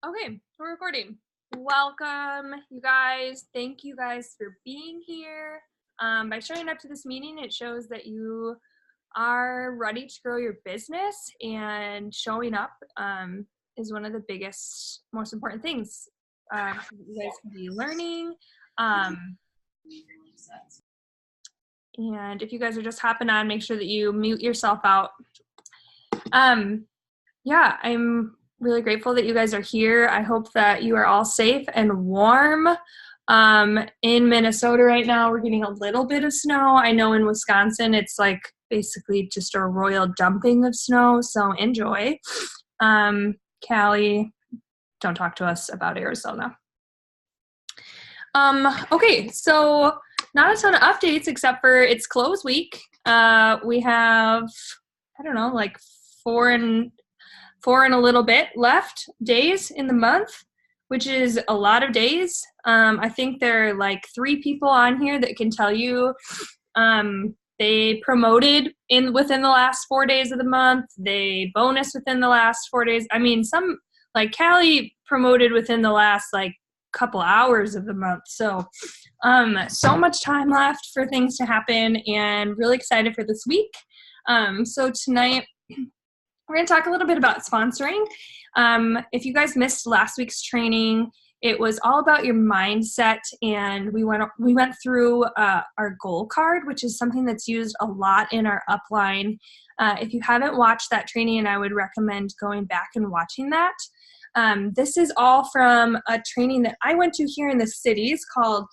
Okay, we're recording. Welcome, you guys. Thank you guys for being here. By showing up to this meeting, it shows that you are ready to grow your business, and showing up is one of the biggest, most important things. So that you guys can be learning. And if you guys are just hopping on, make sure that you mute yourself out. Yeah, I'm really grateful that you guys are here. I hope that you are all safe and warm. In Minnesota right now, we're getting a little bit of snow. I know in Wisconsin, it's like basically just a royal dumping of snow, so enjoy. Callie, don't talk to us about Arizona. Okay, so not a ton of updates except for it's close week. We have, I don't know, like four and a little bit left days in the month, which is a lot of days. I think there are like 3 people on here that can tell you they promoted within the last 4 days of the month. They bonus within the last 4 days. I mean, some like Callie promoted within the last like couple hours of the month. So so much time left for things to happen, and really excited for this week. So tonight we're going to talk a little bit about sponsoring. If you guys missed last week's training, it was all about your mindset, and we went through our goal card, which is something that's used a lot in our upline. If you haven't watched that training, I would recommend going back and watching that. This is all from a training that I went to here in the city. It's called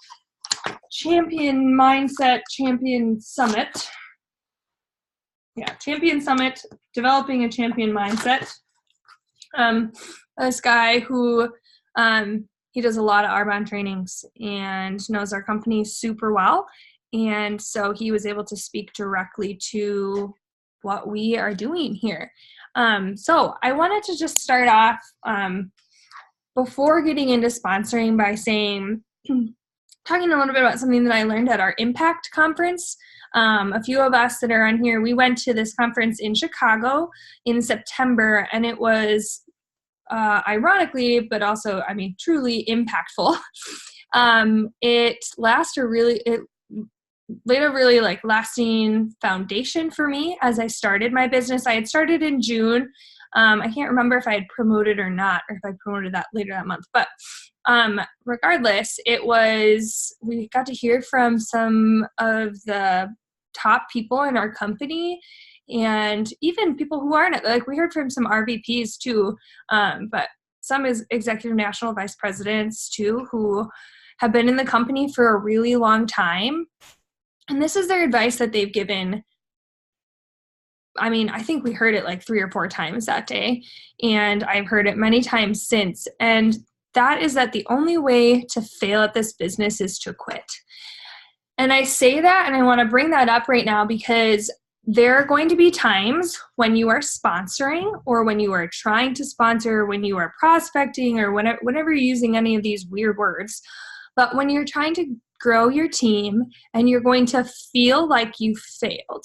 Champion Mindset Champion Summit. Yeah, Champion Summit, Developing a Champion Mindset. This guy who, he does a lot of Arbonne trainings and knows our company super well. And so he was able to speak directly to what we are doing here. So I wanted to just start off before getting into sponsoring by talking a little bit about something that I learned at our Impact conference. A few of us that are on here, we went to this conference in Chicago in September, and it was ironically, but also, I mean, truly impactful. It laid a really like lasting foundation for me as I started my business. I had started in June. I can't remember if I had promoted or not, or if I promoted that later that month, but regardless, we got to hear from some of the top people in our company, and even people who aren't, like we heard from some RVPs too, but some is executive national vice presidents too, who have been in the company for a really long time. And this is their advice that they've given. I mean, I think we heard it like 3 or 4 times that day, and I've heard it many times since. And that is that the only way to fail at this business is to quit. And I say that, and I want to bring that up right now because there are going to be times when you are sponsoring, or when you are trying to sponsor, when you are prospecting, or whenever you're using any of these weird words. But when you're trying to grow your team and you're going to feel like you failed.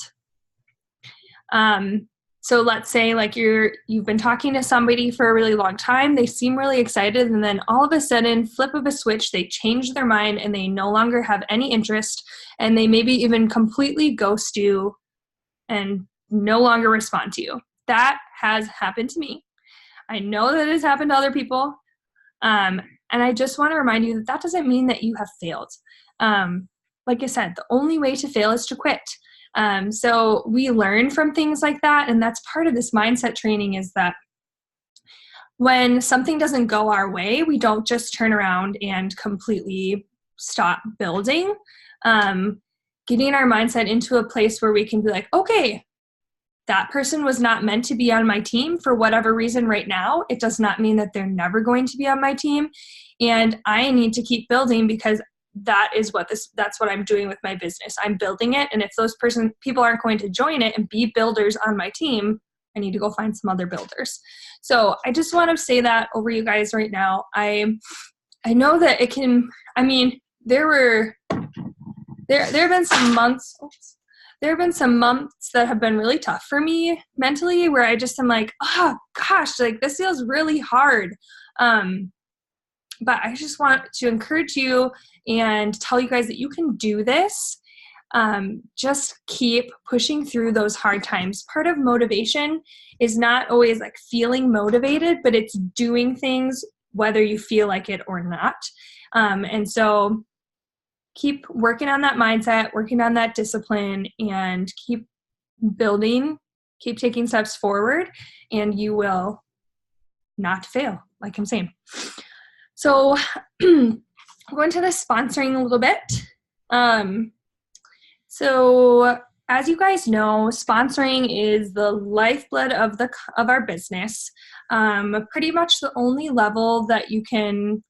So let's say like you've been talking to somebody for a really long time, they seem really excited, and then all of a sudden, flip of a switch, they change their mind and they no longer have any interest, and they maybe even completely ghost you and no longer respond to you. That has happened to me. I know that has happened to other people. And I just want to remind you that doesn't mean that you have failed. Like I said, the only way to fail is to quit. So we learn from things like that, and that's part of this mindset training, is that when something doesn't go our way, we don't just turn around and completely stop building. Getting our mindset into a place where we can be like, okay, that person was not meant to be on my team for whatever reason right now. It does not mean that they're never going to be on my team, and I need to keep building because that's what I'm doing with my business. I'm building it, and if those people aren't going to join it and be builders on my team, I need to go find some other builders. So I just want to say that over you guys right now. I know that it can, I mean, there have been some months there have been some months that have been really tough for me mentally, where I just am like, oh gosh, like this feels really hard. But I just want to encourage you and tell you guys that you can do this. Just keep pushing through those hard times. Part of motivation is not always like feeling motivated, but it's doing things whether you feel like it or not. And so keep working on that mindset, working on that discipline, and keep building, keep taking steps forward, and you will not fail, like I'm saying. So going to the sponsoring a little bit. So as you guys know, sponsoring is the lifeblood of our business. Pretty much the only level that you can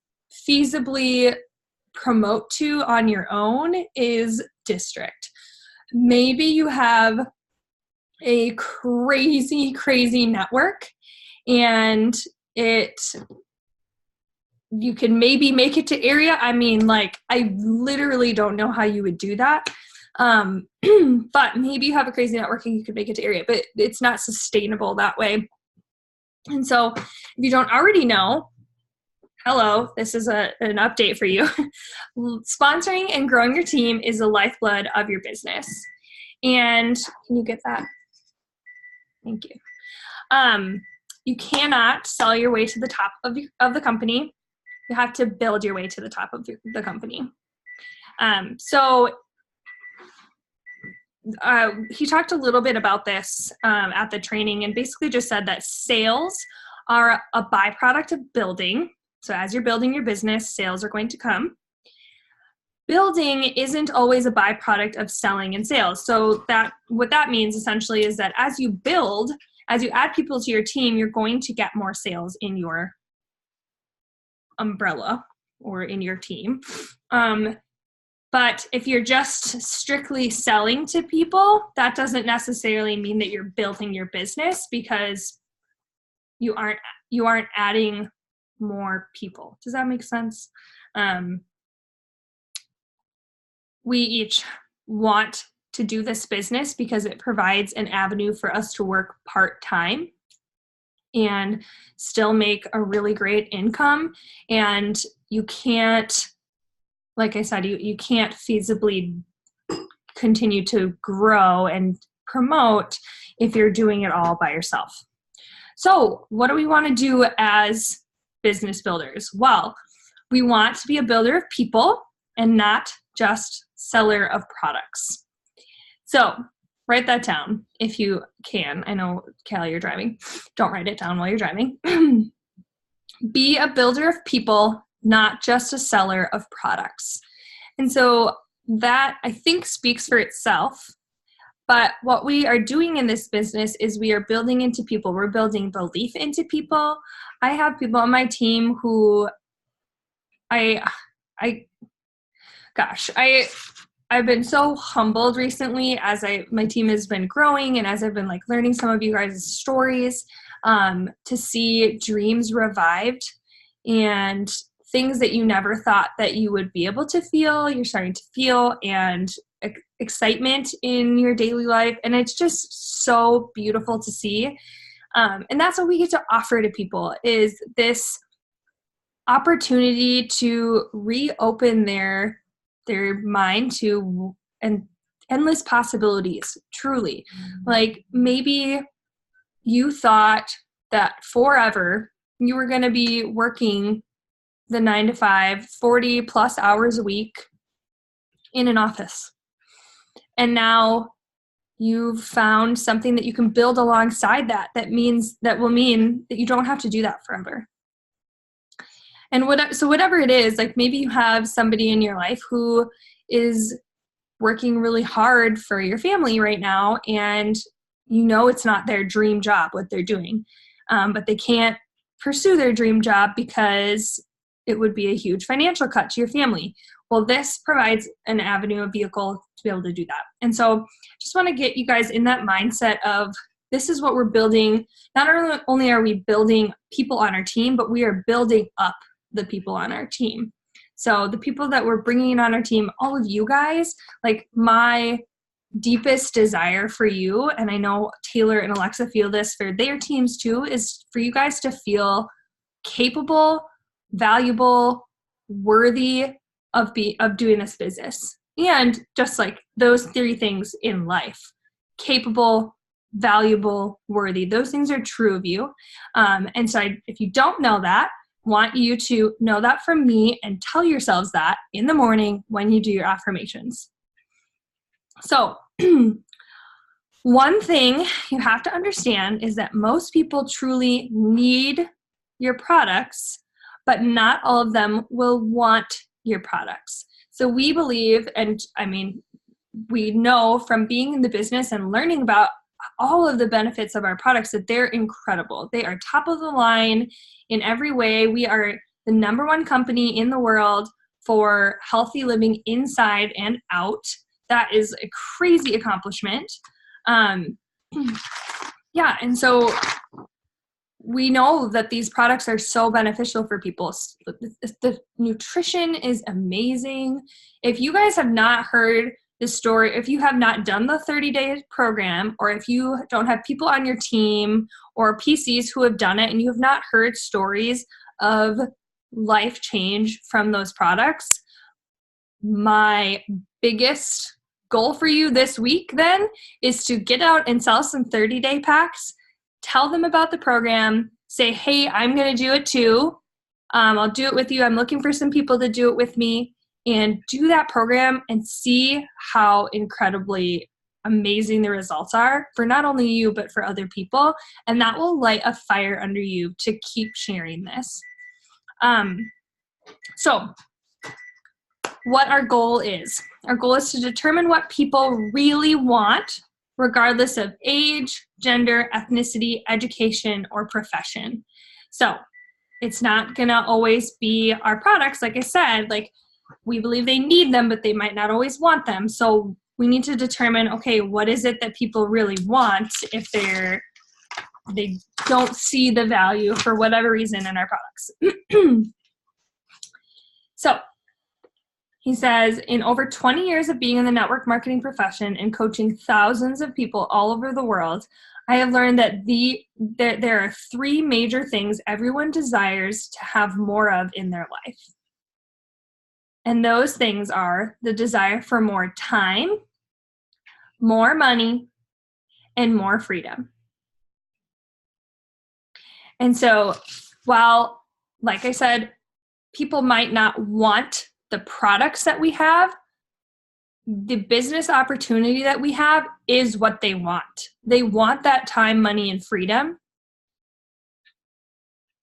feasibly promote to on your own is district. Maybe you have a crazy network and you can maybe make it to area. I mean, like, I literally don't know how you would do that. But maybe you have a crazy network and you could make it to area, but it's not sustainable that way. And so if you don't already know, hello, this is an update for you. Sponsoring and growing your team is the lifeblood of your business. And can you get that? Thank you. You cannot sell your way to the top of the company. You have to build your way to the top of the company. He talked a little bit about this at the training, and basically just said that sales are a byproduct of building. So as you're building your business, sales are going to come. Building isn't always a byproduct of selling and sales. So what that means essentially is that as you build, as you add people to your team, you're going to get more sales in your umbrella or in your team. But if you're just strictly selling to people, that doesn't necessarily mean that you're building your business, because you aren't adding more people. Does that make sense? We each want to do this business because it provides an avenue for us to work part-time and still make a really great income. And you can't, like I said, you can't feasibly continue to grow and promote if you're doing it all by yourself. So what do we want to do as business builders? Well, we want to be a builder of people and not just seller of products. So write that down if you can. I know, Callie, you're driving. Don't write it down while you're driving. Be a builder of people, not just a seller of products. And so that, I think, speaks for itself. But what we are doing in this business is we are building into people. We're building belief into people. I have people on my team who I've been so humbled recently as my team has been growing, and as I've been like learning some of you guys' stories, to see dreams revived and things that you never thought that you would be able to feel, you're starting to feel, and excitement in your daily life. And it's just so beautiful to see. And that's what we get to offer to people, is this opportunity to reopen their mind to endless possibilities, truly. Like, maybe you thought that forever you were going to be working the 9 to 5, 40 plus hours a week in an office. And now you've found something that you can build alongside that will mean that you don't have to do that forever. And whatever it is, like maybe you have somebody in your life who is working really hard for your family right now, and you know it's not their dream job what they're doing, but they can't pursue their dream job because it would be a huge financial cut to your family. Well, this provides an avenue, a vehicle to be able to do that. And so just want to get you guys in that mindset of, this is what we're building. Not only are we building people on our team, but we are building up the people on our team. So the people that we're bringing on our team, all of you guys, like my deepest desire for you, and I know Taylor and Alexa feel this for their teams too, is for you guys to feel capable, valuable, worthy of doing this business. And just like those 3 things in life: capable, valuable, worthy. Those things are true of you. And so if you don't know that, want you to know that from me and tell yourselves that in the morning when you do your affirmations. So one thing you have to understand is that most people truly need your products, but not all of them will want your products. So we believe, and I mean, we know from being in the business and learning about all of the benefits of our products that they're incredible. They are top of the line in every way. We are the #1 company in the world for healthy living inside and out. That is a crazy accomplishment. Yeah, and so we know that these products are so beneficial for people. The nutrition is amazing. If you guys have not heard the story, if you have not done the 30-day program, or if you don't have people on your team or PCs who have done it and you have not heard stories of life change from those products, my biggest goal for you this week then is to get out and sell some 30-day packs. Tell them about the program. Say, hey, I'm going to do it too. I'll do it with you. I'm looking for some people to do it with me, and do that program and see how incredibly amazing the results are for not only you, but for other people. And that will light a fire under you to keep sharing this. So what our goal is. Our goal is to determine what people really want, regardless of age, gender, ethnicity, education, or profession. So it's not going to always be our products. Like I said, like, we believe they need them, but they might not always want them. So we need to determine, okay, what is it that people really want if they don't see the value for whatever reason in our products. So he says, in over 20 years of being in the network marketing profession and coaching thousands of people all over the world, I have learned that there are 3 major things everyone desires to have more of in their life. And those things are the desire for more time, more money, and more freedom. And so while, like I said, people might not want the products that we have, the business opportunity that we have is what they want. They want that time, money, and freedom.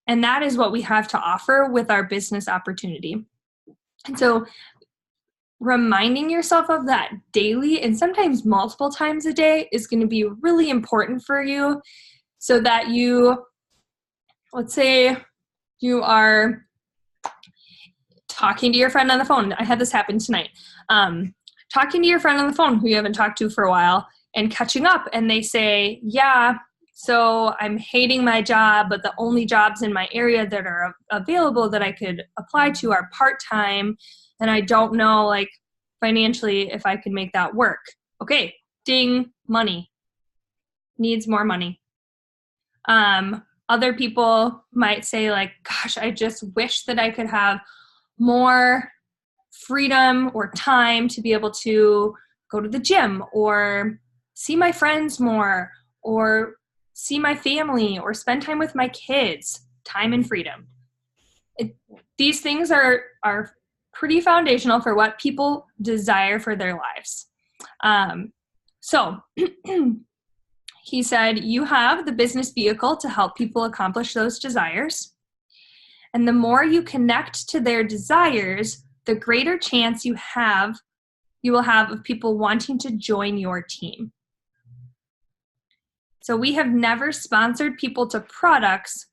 And that is what we have to offer with our business opportunity. And so reminding yourself of that daily, and sometimes multiple times a day, is going to be really important for you, so that let's say you are talking to your friend on the phone. I had this happen tonight. Talking to your friend on the phone who you haven't talked to for a while and catching up, and they say, yeah, so I'm hating my job, but the only jobs in my area that are available that I could apply to are part-time, and I don't know, like, financially if I can make that work. Okay, ding, money. Needs more money. Other people might say, like, gosh, I just wish that I could have more freedom or time to be able to go to the gym or see my friends more or see my family or spend time with my kids. Time and freedom. These things are pretty foundational for what people desire for their lives. So he said, you have the business vehicle to help people accomplish those desires. And the more you connect to their desires, the greater chance you will have of people wanting to join your team. So we have never sponsored people to products.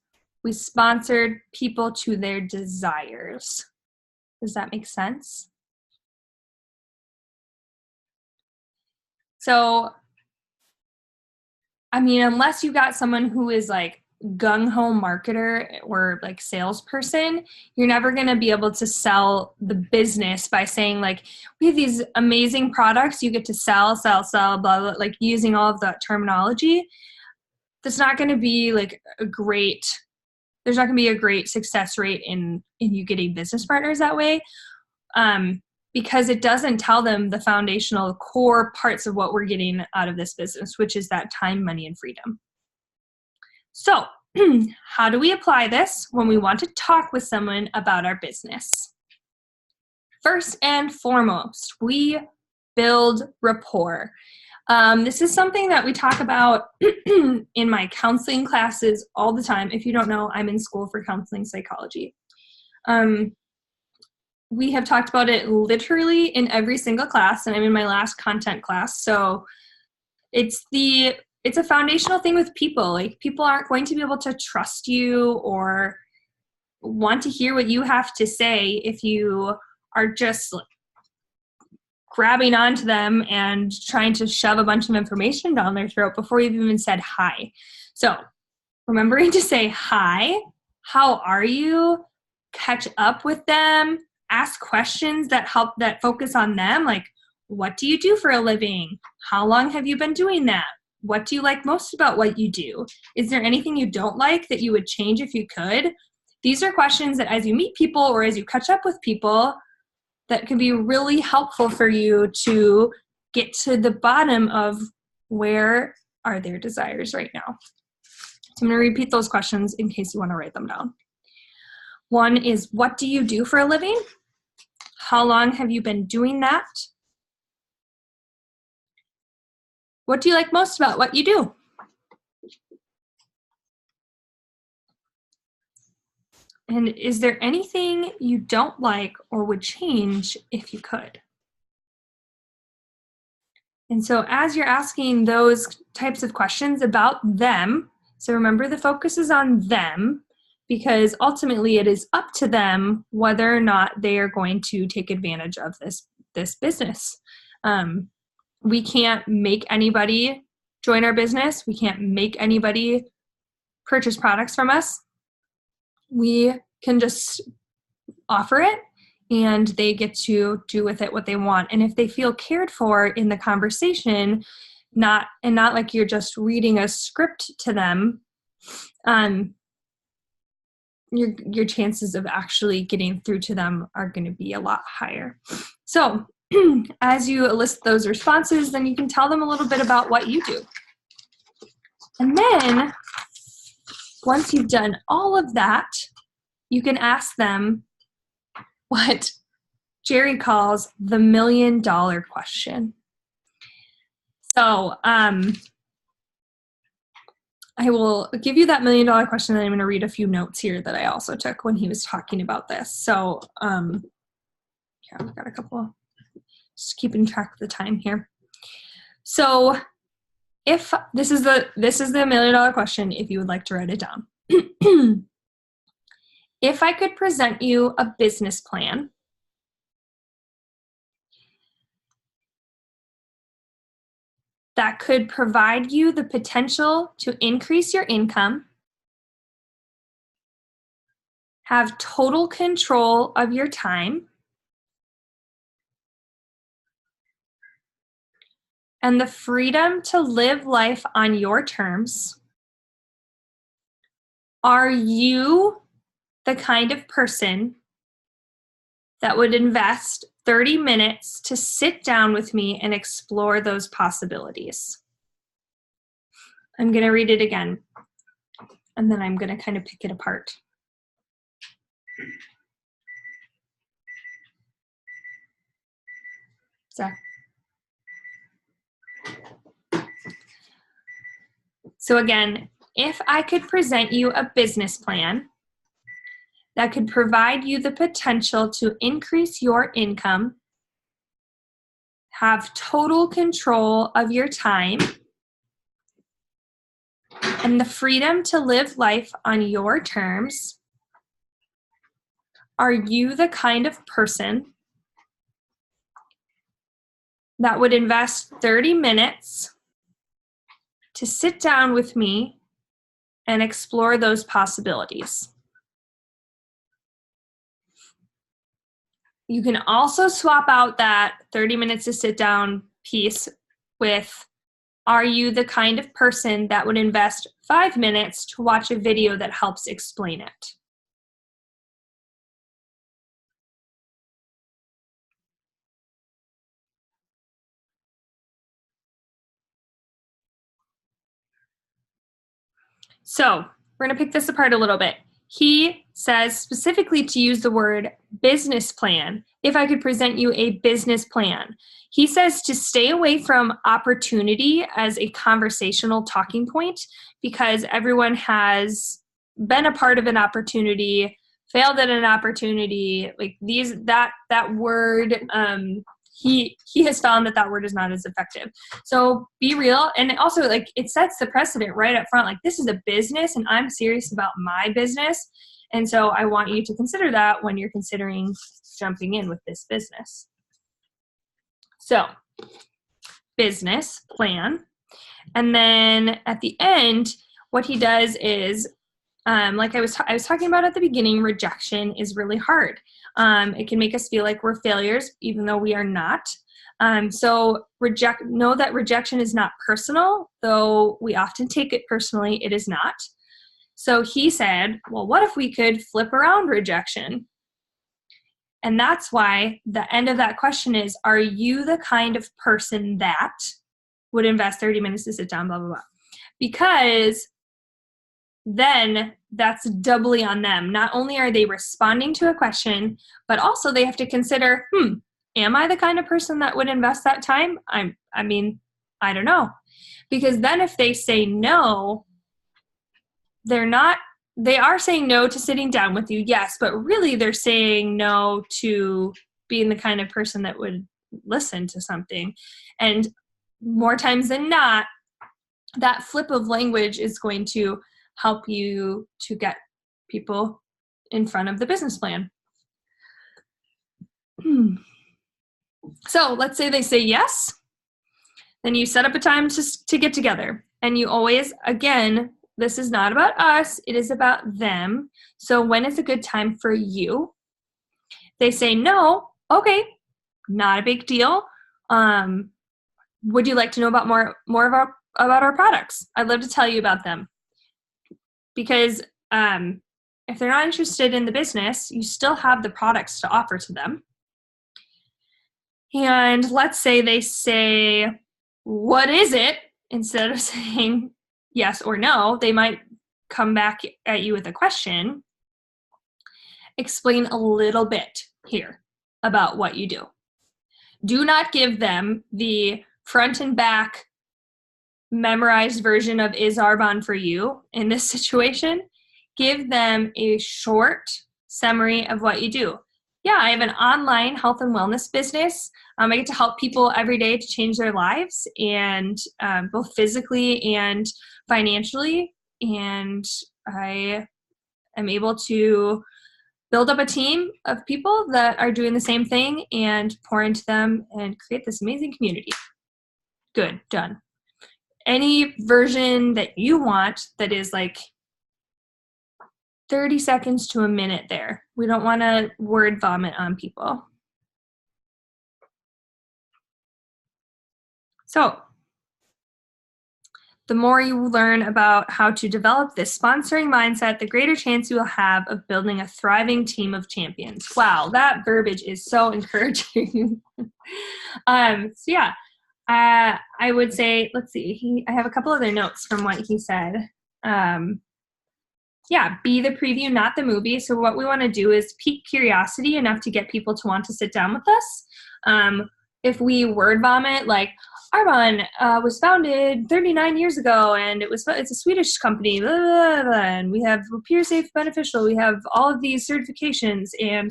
We sponsored people to their desires. Does that make sense? So, I mean, unless you got someone who is like gung-ho marketer or like salesperson, you're never going to be able to sell the business by saying like, we have these amazing products you get to sell, blah, blah, like using all of that terminology. That's not going to be like there's not going to be a great success rate in you getting business partners that way. Because it doesn't tell them the foundational core parts of what we're getting out of this business, which is that time, money, and freedom. So how do we apply this when we want to talk with someone about our business? First and foremost, we build rapport. This is something that we talk about in my counseling classes all the time. If you don't know, I'm in school for counseling psychology. We have talked about it literally in every single class, and I'm in my last content class. So it's a foundational thing with people. Like, people aren't going to be able to trust you or want to hear what you have to say if you are just grabbing onto them and trying to shove a bunch of information down their throat before you've even said hi. So remembering to say hi, how are you, catch up with them, ask questions that focus on them, like, what do you do for a living? How long have you been doing that? What do you like most about what you do? Is there anything you don't like that you would change if you could? These are questions that as you meet people or as you catch up with people, that can be really helpful for you to get to the bottom of where are their desires right now. So I'm going to repeat those questions in case you want to write them down. One is, what do you do for a living? How long have you been doing that? What do you like most about what you do? And is there anything you don't like or would change if you could? And so as you're asking those types of questions about them, so remember the focus is on them, because ultimately it is up to them whether or not they are going to take advantage of this business. We can't make anybody join our business. We can't make anybody purchase products from us. We can just offer it, and they get to do with it what they want. And if they feel cared for in the conversation, not like you're just reading a script to them, your chances of actually getting through to them are going to be a lot higher. So as you elicit those responses, then you can tell them a little bit about what you do. And then once you've done all of that, you can ask them what Jerry calls the $1 million question. So I will give you that $1 million question, and I'm going to read a few notes here that I also took when he was talking about this. So yeah, I've got a couple, just keeping track of the time here. So if this is the $1 million question, if you would like to write it down. If I could present you a business plan that could provide you the potential to increase your income, have total control of your time, and the freedom to live life on your terms, are you the kind of person that would invest 30 minutes to sit down with me and explore those possibilities? I'm going to read it again, and then I'm going to kind of pick it apart. Zach. So again, if I could present you a business plan that could provide you the potential to increase your income, have total control of your time, and the freedom to live life on your terms, are you the kind of person that would invest 30 minutes to sit down with me and explore those possibilities. You can also swap out that 30 minutes to sit down piece with, are you the kind of person that would invest 5 minutes to watch a video that helps explain it? So we're going to pick this apart a little bit. He says specifically to use the word business plan. If I could present you a business plan. He says to stay away from opportunity as a conversational talking point, because everyone has been a part of an opportunity, failed at an opportunity. Like that word, he has found that word is not as effective. So be real. And also, like, it sets the precedent right up front. Like, this is a business and I'm serious about my business. And so I want you to consider that when you're considering jumping in with this business. So business plan. And then at the end, what he does is, like I was talking about at the beginning, rejection is really hard. It can make us feel like we're failures, even though we are not. So know that rejection is not personal, though we often take it personally. It is not. So he said, well, what if we could flip around rejection? And that's why the end of that question is, are you the kind of person that would invest 30 minutes to sit down, blah, blah, blah? Because then that's doubly on them. Not only are they responding to a question, but also they have to consider, am I the kind of person that would invest that time? I don't know. Because then if they say no, they are saying no to sitting down with you, yes, but really they're saying no to being the kind of person that would listen to something. And more times than not, that flip of language is going to help you to get people in front of the business plan. So let's say they say yes. Then you set up a time to get together. And you always, again, this is not about us, it is about them. So when is a good time for you? They say no, okay, not a big deal. Would you like to know about more about our products? I'd love to tell you about them. Because if they're not interested in the business, you still have the products to offer to them. And let's say they say, what is it? Instead of saying yes or no, they might come back at you with a question. Explain a little bit here about what you do. Do not give them the front and back memorized version of is Arbonne for you in this situation. Give them a short summary of what you do. Yeah, I have an online health and wellness business. I get to help people every day to change their lives, and both physically and financially. And I am able to build up a team of people that are doing the same thing and pour into them and create this amazing community. Good, done. Any version that you want that is like 30 seconds to a minute there. We don't want to word vomit on people. So the more you learn about how to develop this sponsoring mindset, the greater chance you will have of building a thriving team of champions. Wow, that verbiage is so encouraging. So yeah, I would say, let's see, I have a couple other notes from what he said. Yeah, be the preview, not the movie. So what we want to do is pique curiosity enough to get people to want to sit down with us. If we word vomit, like, Arbonne was founded 39 years ago, and it's a Swedish company, blah, blah, blah, and we have Peer Safe Beneficial, we have all of these certifications, and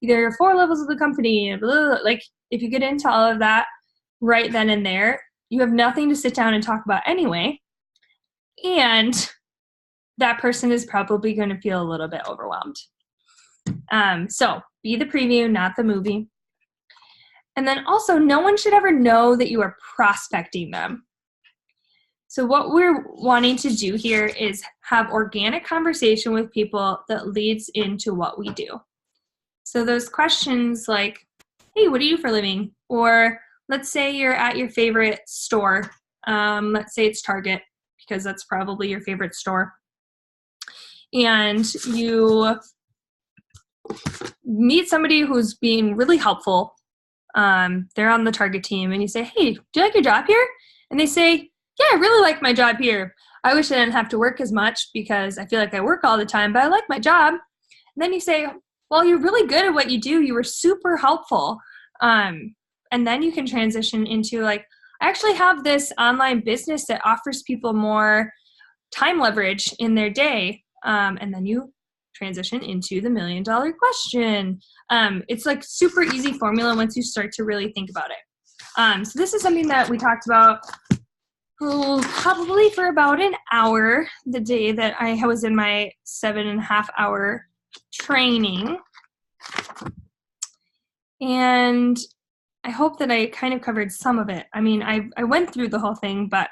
there are 4 levels of the company, and blah, blah, blah. Like, if you get into all of that right then and there, you have nothing to sit down and talk about anyway, and that person is probably going to feel a little bit overwhelmed. So be the preview, not the movie. And then also, no one should ever know that you are prospecting them. So what we're wanting to do here is have organic conversation with people that leads into what we do. So those questions like, hey, what do you do for a living? Or let's say you're at your favorite store. Let's say it's Target, because that's probably your favorite store. And you meet somebody who's being really helpful. They're on the Target team, and you say, hey, do you like your job here? And they say, yeah, I really like my job here. I wish I didn't have to work as much because I feel like I work all the time, but I like my job. And then you say, well, you're really good at what you do. You were super helpful. And then you can transition into like, I actually have this online business that offers people more time leverage in their day. And then you transition into the $1 million question. It's like super easy formula once you start to really think about it. So this is something that we talked about probably for about an hour the day that I was in my 7.5 hour training. And I hope that I kind of covered some of it. I mean, I went through the whole thing, but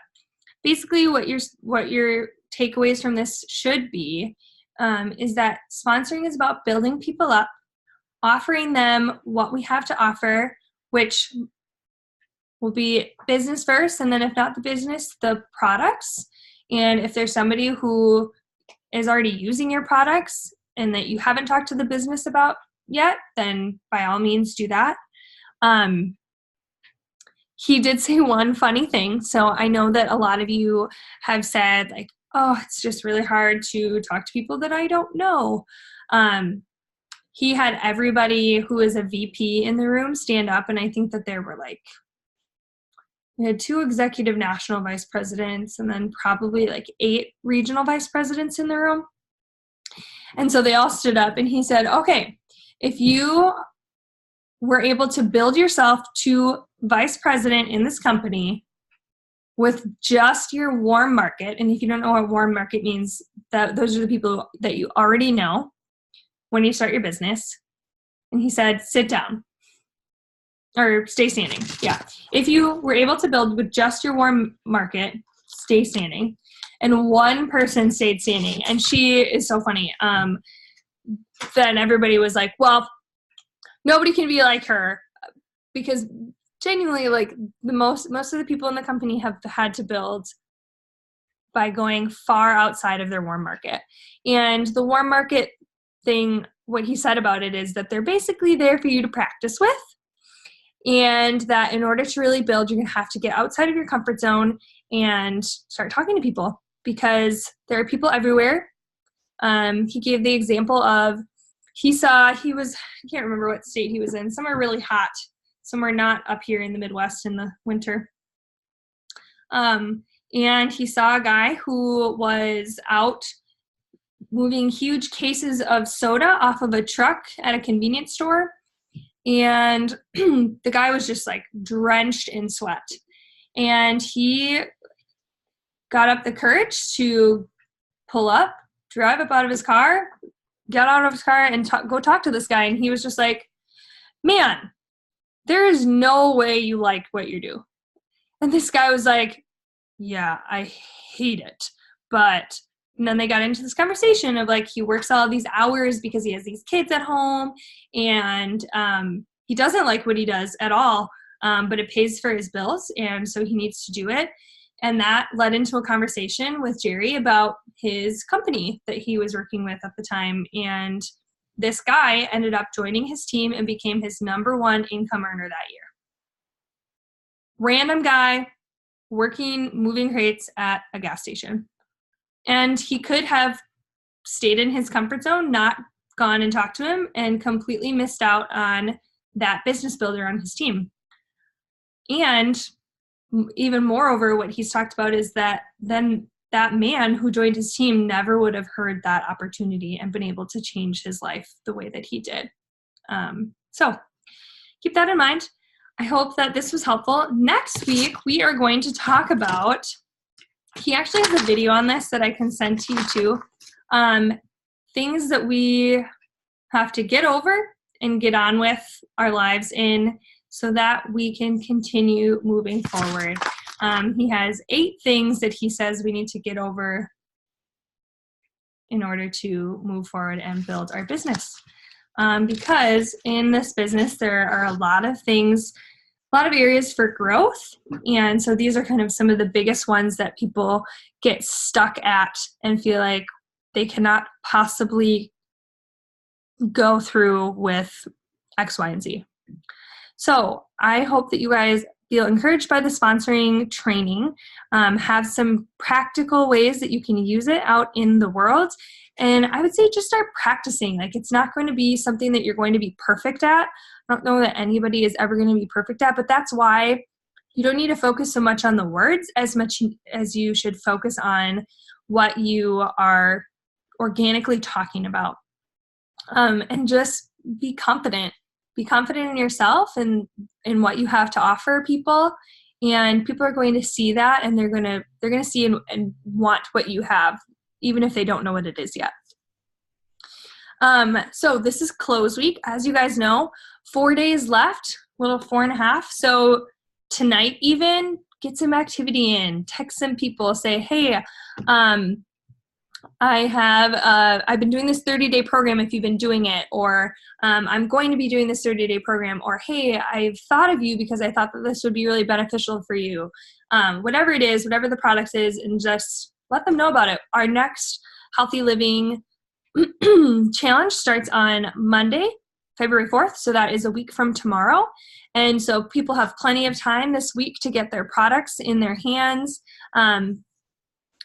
basically what your takeaways from this should be is that sponsoring is about building people up, offering them what we have to offer, which will be business first, and then if not the business, the products. And if there's somebody who is already using your products and that you haven't talked to the business about yet, then by all means do that. He did say one funny thing. So I know that a lot of you have said like, oh, it's just really hard to talk to people that I don't know. He had everybody who is a VP in the room stand up, and I think that there were like, we had 2 executive national vice presidents and then probably like 8 regional vice presidents in the room. And so they all stood up, and he said, okay, if you were able to build yourself to vice president in this company with just your warm market, and if you don't know what warm market means, that those are the people that you already know when you start your business. And he said, sit down. Or stay standing. Yeah. If you were able to build with just your warm market, stay standing. And one person stayed standing. And she is so funny. Then everybody was like, well, nobody can be like her, because genuinely, like most of the people in the company have had to build by going far outside of their warm market. And the warm market thing, what he said about it is that they're basically there for you to practice with. And that in order to really build, you're going to have to get outside of your comfort zone and start talking to people, because there are people everywhere. He gave the example of, I can't remember what state he was in, somewhere really hot, somewhere not up here in the Midwest in the winter. And he saw a guy who was out moving huge cases of soda off of a truck at a convenience store. And the guy was just like drenched in sweat. And he got up the courage to pull up, drive up out of his car, get out of his car, and go talk to this guy. And he was just like, man, there is no way you like what you do. And this guy was like, yeah, I hate it. But and then they got into this conversation of like, he works all these hours because he has these kids at home, and he doesn't like what he does at all, but it pays for his bills, and so he needs to do it. And that led into a conversation with Jerry about his company that he was working with at the time. And this guy ended up joining his team and became his #1 income earner that year. Random guy working, moving crates at a gas station. And he could have stayed in his comfort zone, not gone and talked to him, and completely missed out on that business builder on his team. And even moreover, what he's talked about is that then that man who joined his team never would have heard that opportunity and been able to change his life the way that he did. So keep that in mind. I hope that this was helpful. Next week, we are going to talk about, he actually has a video on this that I can send to you too. Things that we have to get over and get on with our lives in so that we can continue moving forward. He has 8 things that he says we need to get over in order to move forward and build our business. Because in this business, there are a lot of things, a lot of areas for growth. And so these are kind of some of the biggest ones that people get stuck at and feel like they cannot possibly go through with X, Y, and Z. So I hope that you guys feel encouraged by the sponsoring training, have some practical ways that you can use it out in the world. And I would say just start practicing. Like, it's not going to be something that you're going to be perfect at. I don't know that anybody is ever going to be perfect at, but that's why you don't need to focus so much on the words as much as you should focus on what you are organically talking about. And just be confident. Be confident in yourself and in what you have to offer people. And people are going to see that, and they're going to see and want what you have, even if they don't know what it is yet. So this is close week. As you guys know, 4 days left, little 4.5. So tonight even, get some activity in. Text some people. Say, hey, I've been doing this 30-day program if you've been doing it, or I'm going to be doing this 30-day program, or hey, I've thought of you because I thought that this would be really beneficial for you. Whatever it is, whatever the product is, and just let them know about it. Our next Healthy Living challenge starts on Monday, February 4th, so that is a week from tomorrow. And so people have plenty of time this week to get their products in their hands.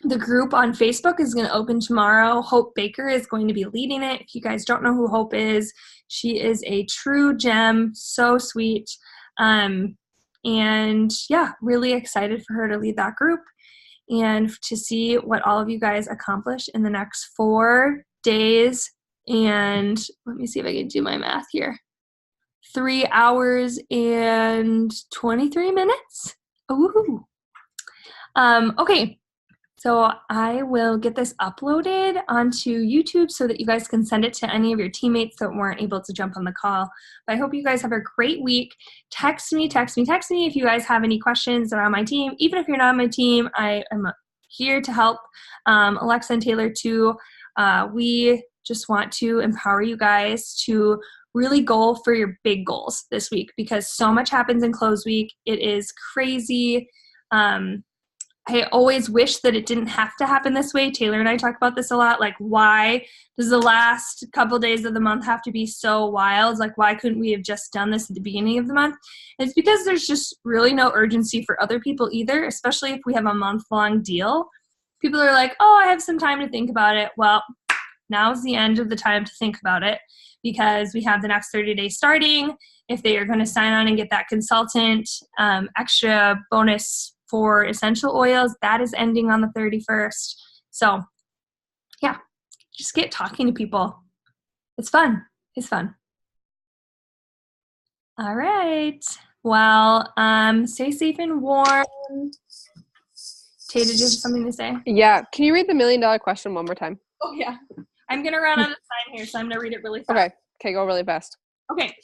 The group on Facebook is going to open tomorrow. Hope Baker is going to be leading it. If you guys don't know who Hope is, she is a true gem, so sweet. And yeah, really excited for her to lead that group and to see what all of you guys accomplish in the next 4 days. And let me see if I can do my math here. 3 hours and 23 minutes. Ooh. Okay. So I will get this uploaded onto YouTube so that you guys can send it to any of your teammates that weren't able to jump on the call. But I hope you guys have a great week. Text me if you guys have any questions around my team. Even if you're not on my team, I am here to help. Alexa and Taylor too. We just want to empower you guys to really go for your big goals this week, because so much happens in close week. It is crazy. I always wish that it didn't have to happen this way. Taylor and I talk about this a lot. Like, why does the last couple days of the month have to be so wild? Like, why couldn't we have just done this at the beginning of the month? And it's because there's just really no urgency for other people either, especially if we have a month-long deal. People are like, oh, I have some time to think about it. Well, now's the end of the time to think about it, because we have the next 30 days starting. If they are going to sign on and get that consultant extra bonus for essential oils, that is ending on the 31st. So yeah, just get talking to people. It's fun. It's fun. All right. Well, stay safe and warm. Tay, did you have something to say? Yeah. Can you read the $1 million question one more time? Oh, yeah. I'm going to run out of time here, so I'm going to read it really fast. Okay, go really fast. Okay.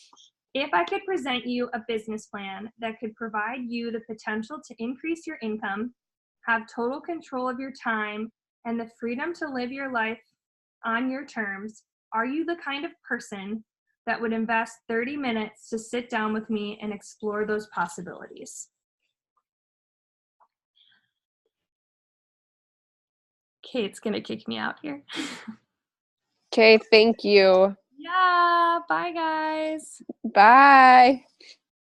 If I could present you a business plan that could provide you the potential to increase your income, have total control of your time, and the freedom to live your life on your terms, are you the kind of person that would invest 30 minutes to sit down with me and explore those possibilities? Kate's going to kick me out here. Okay, thank you. Yeah, bye guys. Bye.